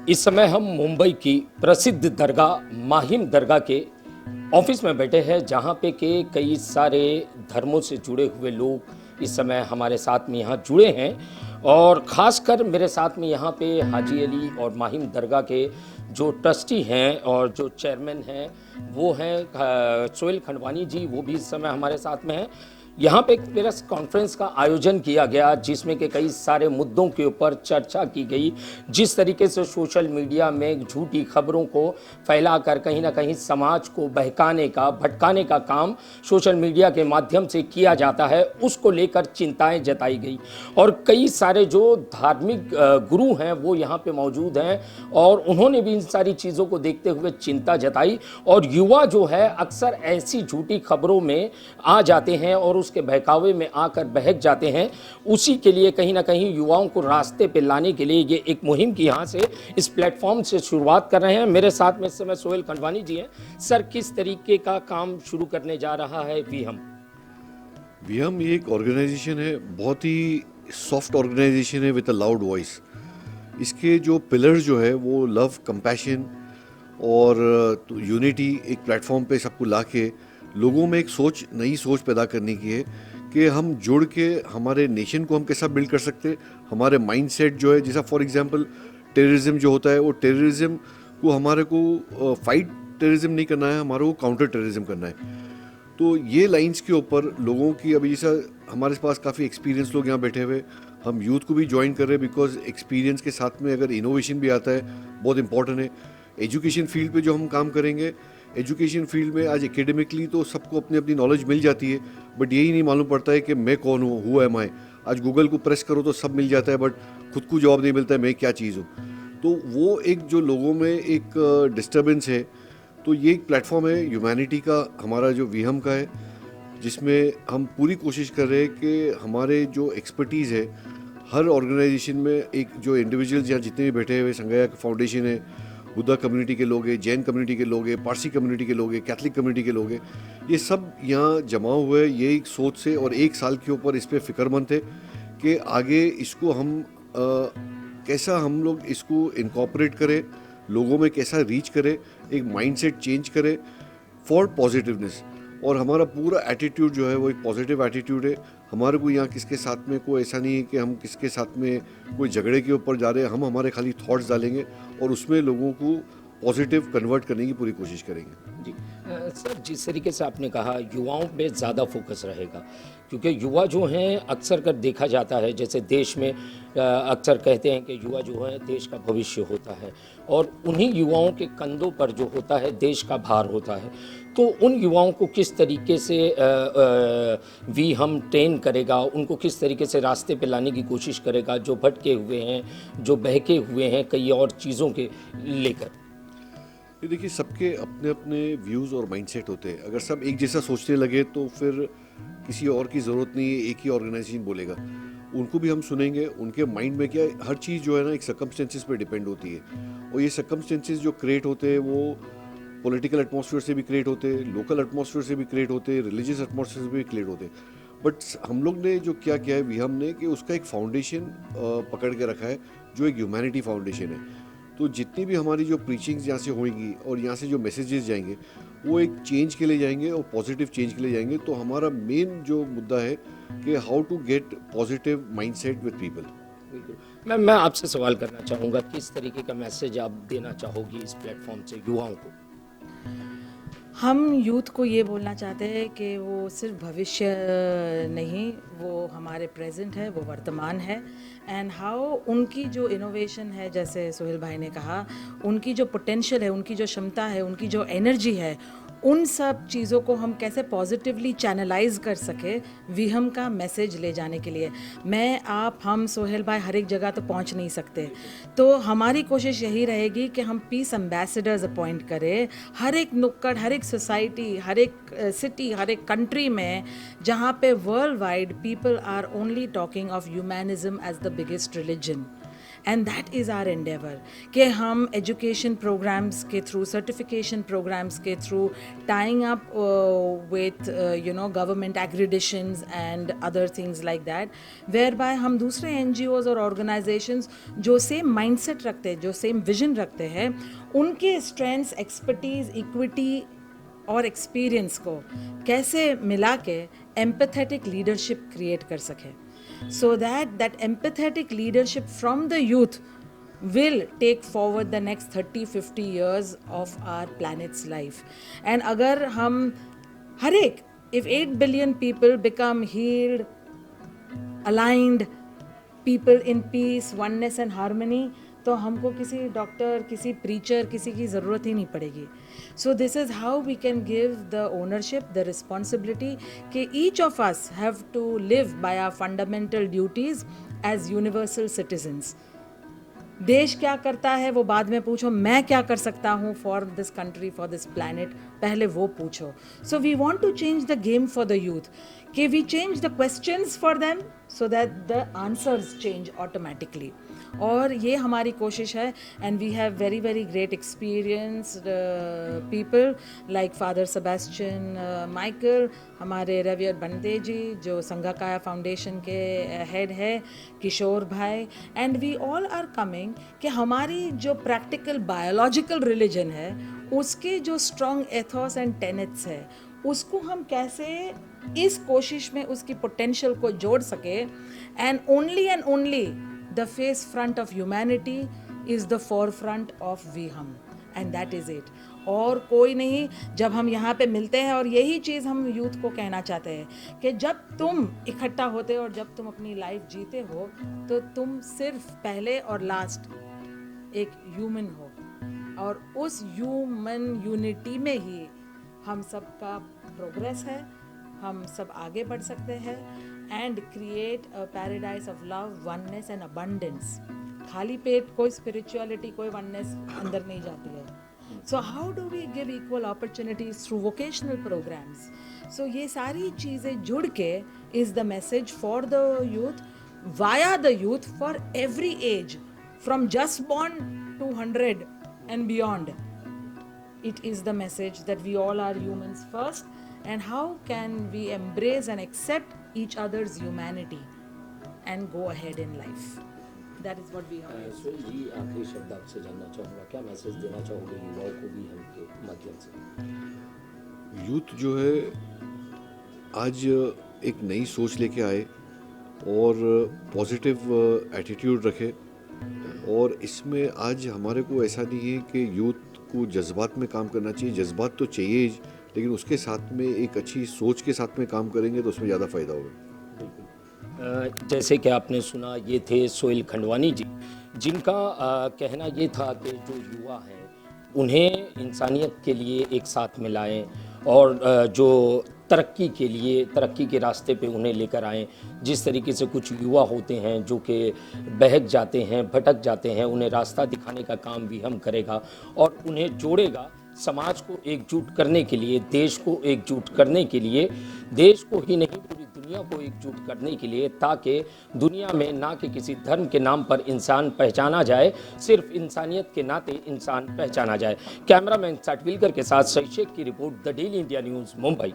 इस समय हम मुंबई की प्रसिद्ध दरगाह माहिम दरगाह के ऑफिस में बैठे हैं, जहाँ पे के कई सारे धर्मों से जुड़े हुए लोग इस समय हमारे साथ में यहाँ जुड़े हैं। और ख़ासकर मेरे साथ में यहाँ पे हाजी अली और माहिम दरगाह के जो ट्रस्टी हैं और जो चेयरमैन हैं वो हैं सोहेल खंडवानी जी, वो भी इस समय हमारे साथ में हैं। यहाँ पे एक प्रेस कॉन्फ्रेंस का आयोजन किया गया जिसमें कि कई सारे मुद्दों के ऊपर चर्चा की गई। जिस तरीके से सोशल मीडिया में झूठी खबरों को फैलाकर कहीं ना कहीं समाज को बहकाने का भटकाने का काम सोशल मीडिया के माध्यम से किया जाता है, उसको लेकर चिंताएं जताई गई। और कई सारे जो धार्मिक गुरु हैं वो यहाँ पे मौजूद हैं और उन्होंने भी इन सारी चीज़ों को देखते हुए चिंता जताई। और युवा जो है अक्सर ऐसी झूठी खबरों में आ जाते हैं और उसके बहकावे में आकर बहक जाते हैं। उसी के लिए कहीं ना कहीं युवाओं को रास्ते पे लाने के लिए ये एक मुहिम की यहाँ से इस प्लेटफॉर्म से शुरुआत कर रहे हैं। मेरे साथ में इस समय सोहेल खंडवानी जी हैं। सर, किस तरीके का काम शुरू करने जा रहा है वीहम? वीहम ये एक ऑर्गेनाइजेशन है, बहुत ही सॉफ्ट ऑर्गेनाइजेशन है विद अ लाउड वॉइस। इसके जो पिलर्स जो है वो लव, कंपैशन और यूनिटी एक प्लेटफॉर्म पे सबको ला के लोगों में एक नई सोच पैदा करने की है कि हम जुड़ के हमारे नेशन को हम कैसा बिल्ड कर सकते हैं। हमारे माइंडसेट जो है, जैसा फॉर एग्जांपल टेररिज्म जो होता है, वो टेररिज्म को हमारे को फाइट टेररिज्म नहीं करना है, हमारे को काउंटर टेररिज्म करना है। तो ये लाइंस के ऊपर लोगों की, अभी जैसा हमारे पास काफ़ी एक्सपीरियंस लोग यहाँ बैठे हुए, हम यूथ को भी ज्वाइन कर रहे हैं बिकॉज एक्सपीरियंस के साथ में अगर इनोवेशन भी आता है, बहुत इंपॉर्टेंट है। एजुकेशन फील्ड पे जो हम काम करेंगे, एजुकेशन फील्ड में आज एकेडमिकली तो सबको अपनी अपनी नॉलेज मिल जाती है, बट यही नहीं मालूम पड़ता है कि मैं कौन हूँ, हु एम आई। आज गूगल को प्रेस करो तो सब मिल जाता है, बट खुद को जवाब नहीं मिलता है मैं क्या चीज़ हूँ। तो वो एक जो लोगों में एक डिस्टर्बेंस है, तो ये एक प्लेटफॉर्म है ह्यूमैनिटी का, हमारा जो वीहम का है, जिसमें हम पूरी कोशिश कर रहे हैं कि हमारे जो एक्सपर्टीज़ है हर ऑर्गेनाइजेशन में, एक जो इंडिविजुअल्स यहाँ जितने भी बैठे हुए, संगया फाउंडेशन है, बुद्धा कम्युनिटी के लोग हैं, जैन कम्युनिटी के लोग हैं, पारसी कम्युनिटी के लोग हैं, कैथलिक कम्युनिटी के लोग हैं, ये सब यहाँ जमा हुए ये एक सोच से और एक साल के ऊपर इस पर फिक्रमंद थे कि आगे इसको हम कैसा हम लोग इसको इनकॉर्पोरेट करें, लोगों में कैसा रीच करें, एक माइंडसेट चेंज करें फॉर पॉजिटिवनेस। और हमारा पूरा एटीट्यूड जो है वो एक पॉजिटिव एटीट्यूड है। हमारे को यहाँ किसके साथ में कोई ऐसा नहीं है कि हम किसके साथ में कोई झगड़े के ऊपर जा रहे हैं, हम हमारे खाली थॉट्स डालेंगे और उसमें लोगों को पॉजिटिव कन्वर्ट करने की पूरी कोशिश करेंगे। जी सर, जिस तरीके से आपने कहा युवाओं पे ज़्यादा फोकस रहेगा, क्योंकि युवा जो हैं अक्सर कर देखा जाता है, जैसे देश में अक्सर कहते हैं कि युवा जो है देश का भविष्य होता है और उन्हीं युवाओं के कंधों पर जो होता है देश का भार होता है। तो उन युवाओं को किस तरीके से वीहम ट्रेन करेगा, उनको किस तरीके से रास्ते पे लाने की कोशिश करेगा जो भटके हुए हैं, जो बहके हुए हैं कई और चीज़ों के लेकर? ये देखिए, सबके अपने अपने व्यूज़ और माइंडसेट होते हैं। अगर सब एक जैसा सोचने लगे तो फिर किसी और की ज़रूरत नहीं है, एक ही ऑर्गेनाइजेशन बोलेगा। उनको भी हम सुनेंगे, उनके माइंड में क्या, हर चीज़ जो है ना एक सर्कमस्टेंसेस पे डिपेंड होती है। और ये सर्कमस्टेंसेस जो क्रिएट होते हैं वो पॉलिटिकल एटमॉस्फेयर से भी क्रिएट होते हैं, लोकल एटमॉस्फेयर से भी क्रिएट होते हैं, रिलीजियस एटमॉस्फेयर से भी क्रिएट होते हैं। बट हम लोग ने जो क्या किया है वीहम ने, कि उसका एक फाउंडेशन पकड़ के रखा है जो एक ह्यूमैनिटी फाउंडेशन है। तो जितनी भी हमारी जो प्रीचिंग्स यहाँ से होंगी और यहाँ से जो मैसेजेस जाएंगे वो एक चेंज के लिए जाएंगे और पॉजिटिव चेंज के लिए जाएंगे। तो हमारा मेन जो मुद्दा है कि how to get positive mindset with people. बिल्कुल। मैं आपसे सवाल करना चाहूँगा, किस तरीके का मैसेज आप देना चाहोगी इस प्लेटफॉर्म से युवाओं को? हम यूथ को ये बोलना चाहते हैं कि वो सिर्फ भविष्य नहीं, वो हमारे प्रेजेंट है, वो वर्तमान है। एंड हाउ उनकी जो इनोवेशन है, जैसे सोहेल भाई ने कहा, उनकी जो पोटेंशियल है, उनकी जो क्षमता है, उनकी जो एनर्जी है, उन सब चीज़ों को हम कैसे पॉजिटिवली चैनलाइज कर सके वीहम का मैसेज ले जाने के लिए। मैं, आप, हम, सोहेल भाई हर एक जगह तो पहुंच नहीं सकते, तो हमारी कोशिश यही रहेगी कि हम पीस एम्बेसडर्स अपॉइंट करें हर एक नुक्कड़, हर एक सोसाइटी, हर एक सिटी, हर एक कंट्री में, जहाँ पे world wide people are only talking of humanism as the biggest religion. And that is our endeavour कि हम एजुकेशन प्रोग्राम्स के थ्रू, सर्टिफिकेशन प्रोग्राम्स के through, tying up with government accreditations and other things like that, whereby हम दूसरे NGOs और organisations जो same mindset रखते हैं, जो सेम विजन रखते हैं, उनके स्ट्रेंथ्स, एक्सपर्टीज, इक्विटी और एक्सपीरियंस को कैसे मिला के एम्पैथेटिक लीडरशिप क्रिएट कर सके, so that empathetic leadership from the youth will take forward the next 30-50 years of our planet's life. And अगर हम हर एक, if 8 billion people become healed, aligned, people in peace, oneness and harmony, तो हमको किसी doctor, किसी preacher, किसी की ज़रूरत ही नहीं पड़ेगी. So this is how we can give the ownership, the responsibility कि each of us have to live by our fundamental duties as universal citizens. देश क्या करता है वो बाद में पूछो, मैं क्या कर सकता हूँ for this country, for this planet, पहले वो पूछो. So we want to change the game for the youth, कि we change the questions for them so that the answers change automatically. और ये हमारी कोशिश है. And we have very very great experienced people like father Sebastian Michael, हमारे रेवियर बंदे जी जो संघकाया फाउंडेशन के हेड है, किशोर भाई, and we all are coming कि हमारी जो प्रैक्टिकल बायोलॉजिकल रिलीजन है उसके जो स्ट्रॉन्ग एथोस एंड टेनेट्स है उसको हम कैसे इस कोशिश में उसकी पोटेंशियल को जोड़ सके. And only the face front of humanity is the forefront of we hum, and that is it. और कोई नहीं. जब हम यहाँ पे मिलते हैं, और यही चीज़ हम यूथ को कहना चाहते हैं कि जब तुम इकट्ठा होते हो और जब तुम अपनी लाइफ जीते हो तो तुम सिर्फ पहले और लास्ट एक ह्यूमन हो, और उस ह्यूमन यूनिटी में ही हम सबका प्रोग्रेस है, हम सब आगे बढ़ सकते हैं and create a paradise of love, oneness and abundance. खाली पेट कोई spirituality, कोई oneness अंदर नहीं जाती है. So how do we give equal opportunities through vocational programs? So ये सारी चीज़ें जुड़ के is the message for the youth, via the youth, for every age, from just born to 100 and beyond. It is the message that we all are humans first, and how can we embrace and accept each other's humanity and go ahead in life. That is what we are. Sohail जी, आखिरी शब्द आपसे जानना चाहूँगा, क्या message देना चाहोगे युवाओं को भी हमके माध्यम से? यूथ जो है आज एक नई सोच लेके आए और पॉजिटिव एटीट्यूड रखे. और इसमें आज हमारे को ऐसा नहीं है कि यूथ को जज्बात में काम करना चाहिए. जज्बात तो चाहिए, लेकिन उसके साथ में एक अच्छी सोच के साथ में काम करेंगे तो उसमें ज़्यादा फ़ायदा होगा. जैसे कि आपने सुना, ये थे सोहेल खंडवानी जी, जिनका कहना ये था कि जो युवा हैं उन्हें इंसानियत के लिए एक साथ मिलाएं और जो तरक्की के लिए, तरक्की के रास्ते पे उन्हें लेकर आएं. जिस तरीके से कुछ युवा होते हैं जो कि बहक जाते हैं, भटक जाते हैं, उन्हें रास्ता दिखाने का काम भी हम करेगा और उन्हें जोड़ेगा समाज को एकजुट करने के लिए, देश को एकजुट करने के लिए, देश को ही नहीं पूरी दुनिया को एकजुट करने के लिए, ताकि दुनिया में ना कि किसी धर्म के नाम पर इंसान पहचाना जाए, सिर्फ इंसानियत के नाते इंसान पहचाना जाए. कैमरामैन साटविलकर के साथ शशि शेख की report, the daily India news, Mumbai.